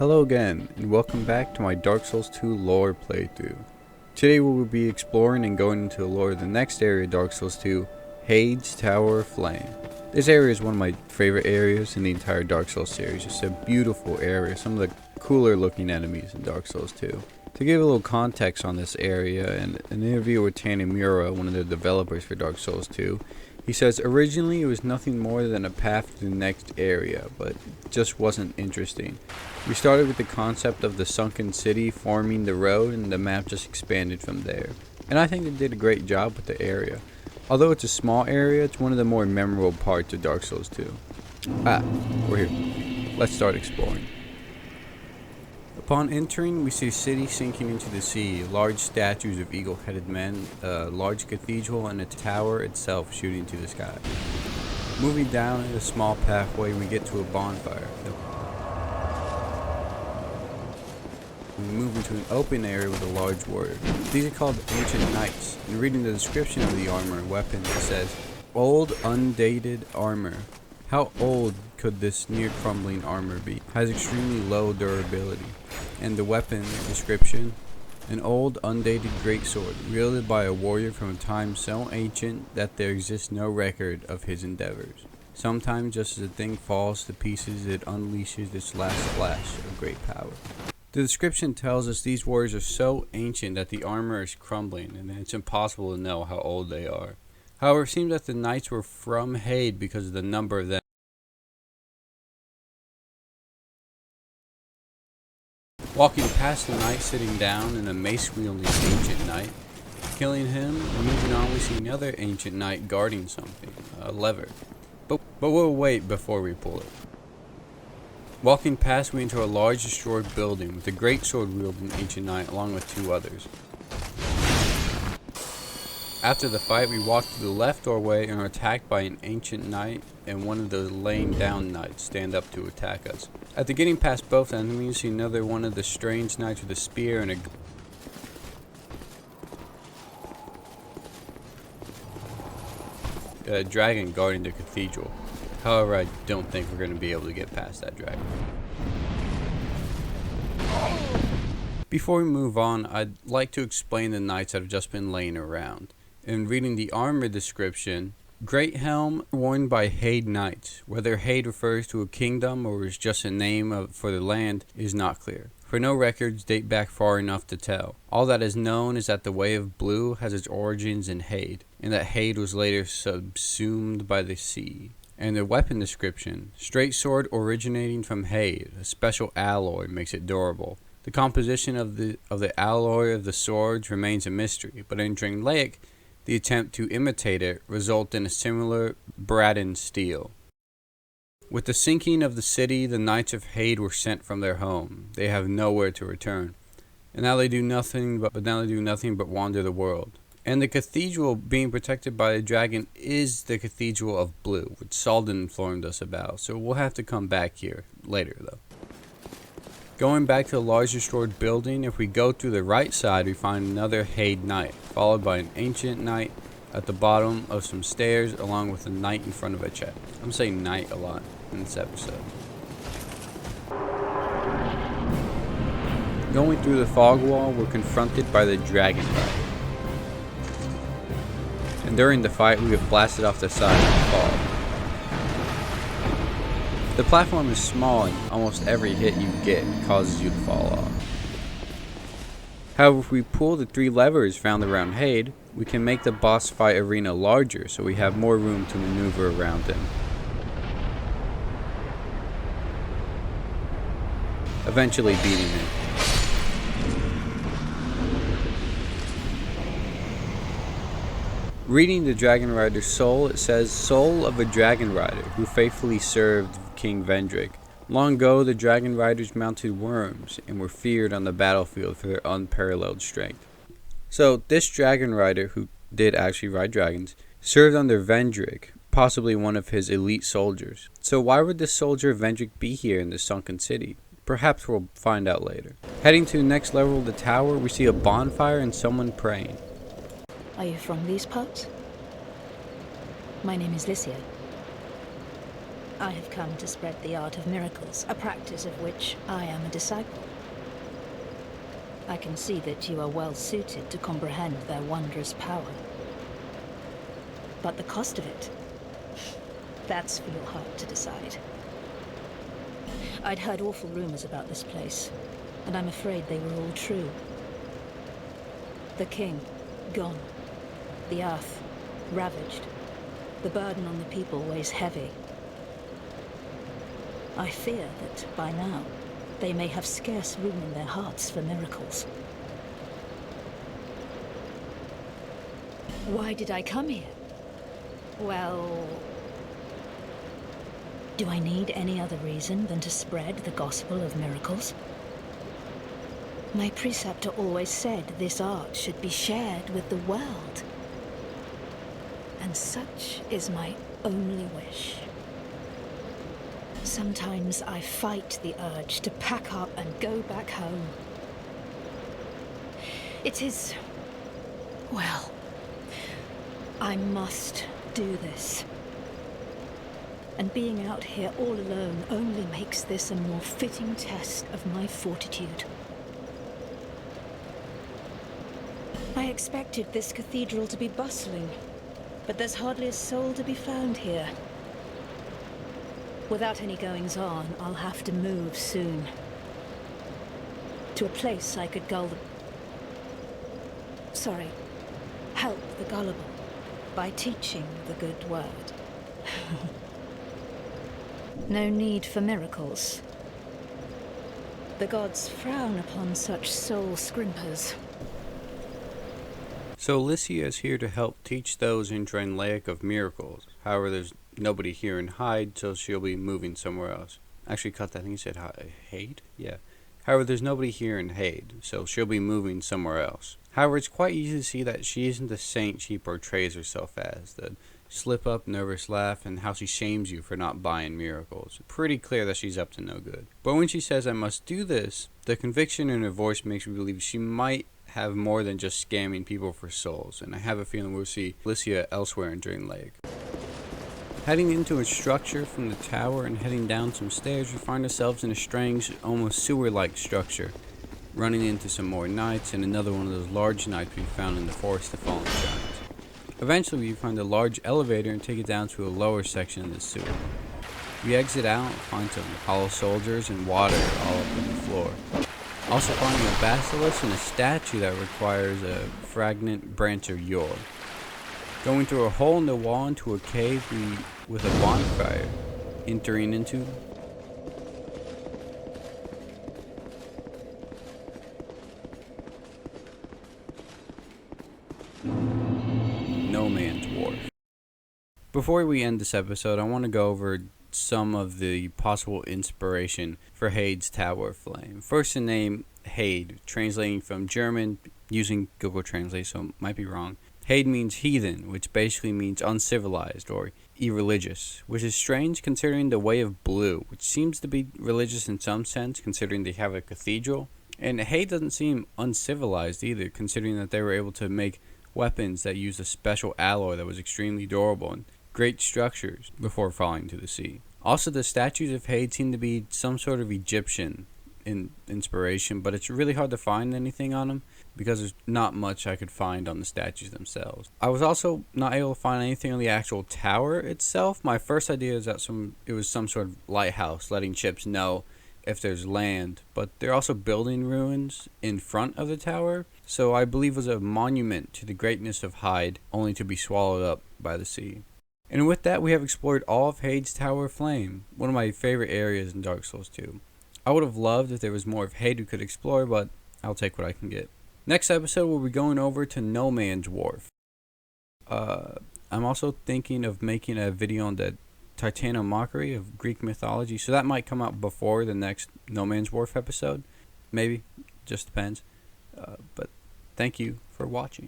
Hello again, and welcome back to my Dark Souls 2 lore playthrough. Today we will be exploring and going into the lore of the next area of Dark Souls 2, Heide's Tower of Flame. This area is one of my favorite areas in the entire Dark Souls series. It's a beautiful area, some of the cooler looking enemies in Dark Souls 2. To give a little context on this area, in an interview with Tanimura, one of the developers for Dark Souls 2, he says originally it was nothing more than a path to the next area, but it just wasn't interesting. We started with the concept of the sunken city forming the road, and the map just expanded from there. And I think they did a great job with the area. Although it's a small area, it's one of the more memorable parts of Dark Souls 2. We're here. Let's start exploring. Upon entering, we see a city sinking into the sea, large statues of eagle-headed men, a large cathedral, and a tower itself shooting to the sky. Moving down a small pathway, we get to a bonfire. We move into an open area with a large warrior. These are called ancient knights. In reading the description of the armor and weapons, it says, "Old, undated armor." How old could this near crumbling armor be? Has extremely low durability. And the weapon description, an old, undated greatsword, wielded by a warrior from a time so ancient that there exists no record of his endeavors. Sometimes just as a thing falls to pieces, it unleashes its last flash of great power. The description tells us these warriors are so ancient that the armor is crumbling, and it's impossible to know how old they are. However, it seems that the knights were from Heide because of the number of them. Walking past the knight sitting down and a mace-wielding ancient knight, killing him, and moving on we see another ancient knight guarding something, a lever. But we'll wait before we pull it. Walking past we enter a large destroyed building with a great sword wielding ancient knight along with two others. After the fight we walk to the left doorway and are attacked by an ancient knight, and one of the laying down knights stand up to attack us. After getting past both enemies, we see another one of the strange knights with a spear and a dragon guarding the cathedral. However, I don't think we're going to be able to get past that dragon. Before we move on, I'd like to explain the knights that have just been laying around. In reading the armor description, Great Helm worn by Heide knights. Whether Heide refers to a kingdom or is just a name for the land is not clear, for no records date back far enough to tell. All that is known is that the Way of Blue has its origins in Heide, and that Heide was later subsumed by the sea. And the weapon description, straight sword originating from Heide, a special alloy makes it durable. The composition of the alloy of the swords remains a mystery, but in Drangleic, the attempt to imitate it resulted in a similar Braden steel. With the sinking of the city, the Knights of Heide were sent from their home. They have nowhere to return, and now they do nothing but wander the world. And the cathedral being protected by the dragon is the Cathedral of Blue, which Salden informed us about, so we'll have to come back here later though. Going back to the large destroyed building, if we go through the right side, we find another Heide knight, followed by an ancient knight at the bottom of some stairs, along with a knight in front of a chest. I'm saying knight a lot in this episode. Going through the fog wall, we're confronted by the dragon rider. And during the fight, we get blasted off the side and fall. The platform is small and almost every hit you get causes you to fall off. However, if we pull the 3 levers found around Heide, we can make the boss fight arena larger so we have more room to maneuver around him, eventually beating him. Reading the Dragon Rider's soul, it says, "Soul of a Dragon Rider who faithfully served King Vendrick. Long ago, the Dragon Riders mounted worms and were feared on the battlefield for their unparalleled strength." So, this Dragon Rider, who did actually ride dragons, served under Vendrick, possibly one of his elite soldiers. So why would this soldier Vendrick be here in the sunken city? Perhaps we'll find out later. Heading to the next level of the tower, we see a bonfire and someone praying. Are you from these parts? My name is Alyssia. I have come to spread the art of miracles, a practice of which I am a disciple. I can see that you are well suited to comprehend their wondrous power. But the cost of it, that's for your heart to decide. I'd heard awful rumors about this place, and I'm afraid they were all true. The king, gone. The earth, ravaged. The burden on the people weighs heavy. I fear that, by now, they may have scarce room in their hearts for miracles. Why did I come here? Well... do I need any other reason than to spread the gospel of miracles? My preceptor always said this art should be shared with the world. And such is my only wish. Sometimes I fight the urge to pack up and go back home. It is... well, I must do this. And being out here all alone only makes this a more fitting test of my fortitude. I expected this cathedral to be bustling, but there's hardly a soul to be found here. Without any goings-on, I'll have to move soon. To a place I could help the gullible by teaching the good word. No need for miracles. The gods frown upon such soul scrimpers. So Alyssia is here to help teach those in Draenleic of miracles. However, there's nobody here in Heide, so she'll be moving somewhere else. Actually, cut that. I think you said Heide? Yeah. However, there's nobody here in Heide, so she'll be moving somewhere else. However, it's quite easy to see that she isn't the saint she portrays herself as. The slip-up, nervous laugh, and how she shames you for not buying miracles. Pretty clear that she's up to no good. But when she says, "I must do this," the conviction in her voice makes me believe she might have more than just scamming people for souls, and I have a feeling we'll see Alyssia elsewhere in Draenleic. Heading into a structure from the tower and heading down some stairs, we find ourselves in a strange, almost sewer-like structure, running into some more knights and another one of those large knights we found in the Forest of Fallen Giants. Eventually we find a large elevator and take it down to a lower section of the sewer. We exit out, find some hollow soldiers and water all up on the floor. Also finding a basilisk and a statue that requires a fragrant branch of yore. Going through a hole in the wall into a cave with a bonfire. Entering into No Man's Wharf. Before we end this episode, I want to go over some of the possible inspiration for Heide's Tower of Flame. First, the name Heide, translating from German using Google Translate, so it might be wrong. Heide means heathen, which basically means uncivilized or irreligious, which is strange considering the Way of Blue, which seems to be religious in some sense considering they have a cathedral. And Heide doesn't seem uncivilized either, considering that they were able to make weapons that used a special alloy that was extremely durable and great structures before falling to the sea. Also, the statues of Heide seem to be some sort of Egyptian inspiration, but it's really hard to find anything on them because there's not much I could find on the statues themselves. I was also not able to find anything on the actual tower itself. My first idea is that it was some sort of lighthouse letting ships know if there's land, but they're also building ruins in front of the tower, so I believe it was a monument to the greatness of Heide, only to be swallowed up by the sea. And with that, we have explored all of Heide's Tower of Flame, one of my favorite areas in Dark Souls 2. I would have loved if there was more of Heide we could explore, but I'll take what I can get. Next episode, we'll be going over to No Man's Wharf. I'm also thinking of making a video on the Titanomachy of Greek mythology, so that might come out before the next No Man's Wharf episode. Maybe. Just depends. But thank you for watching.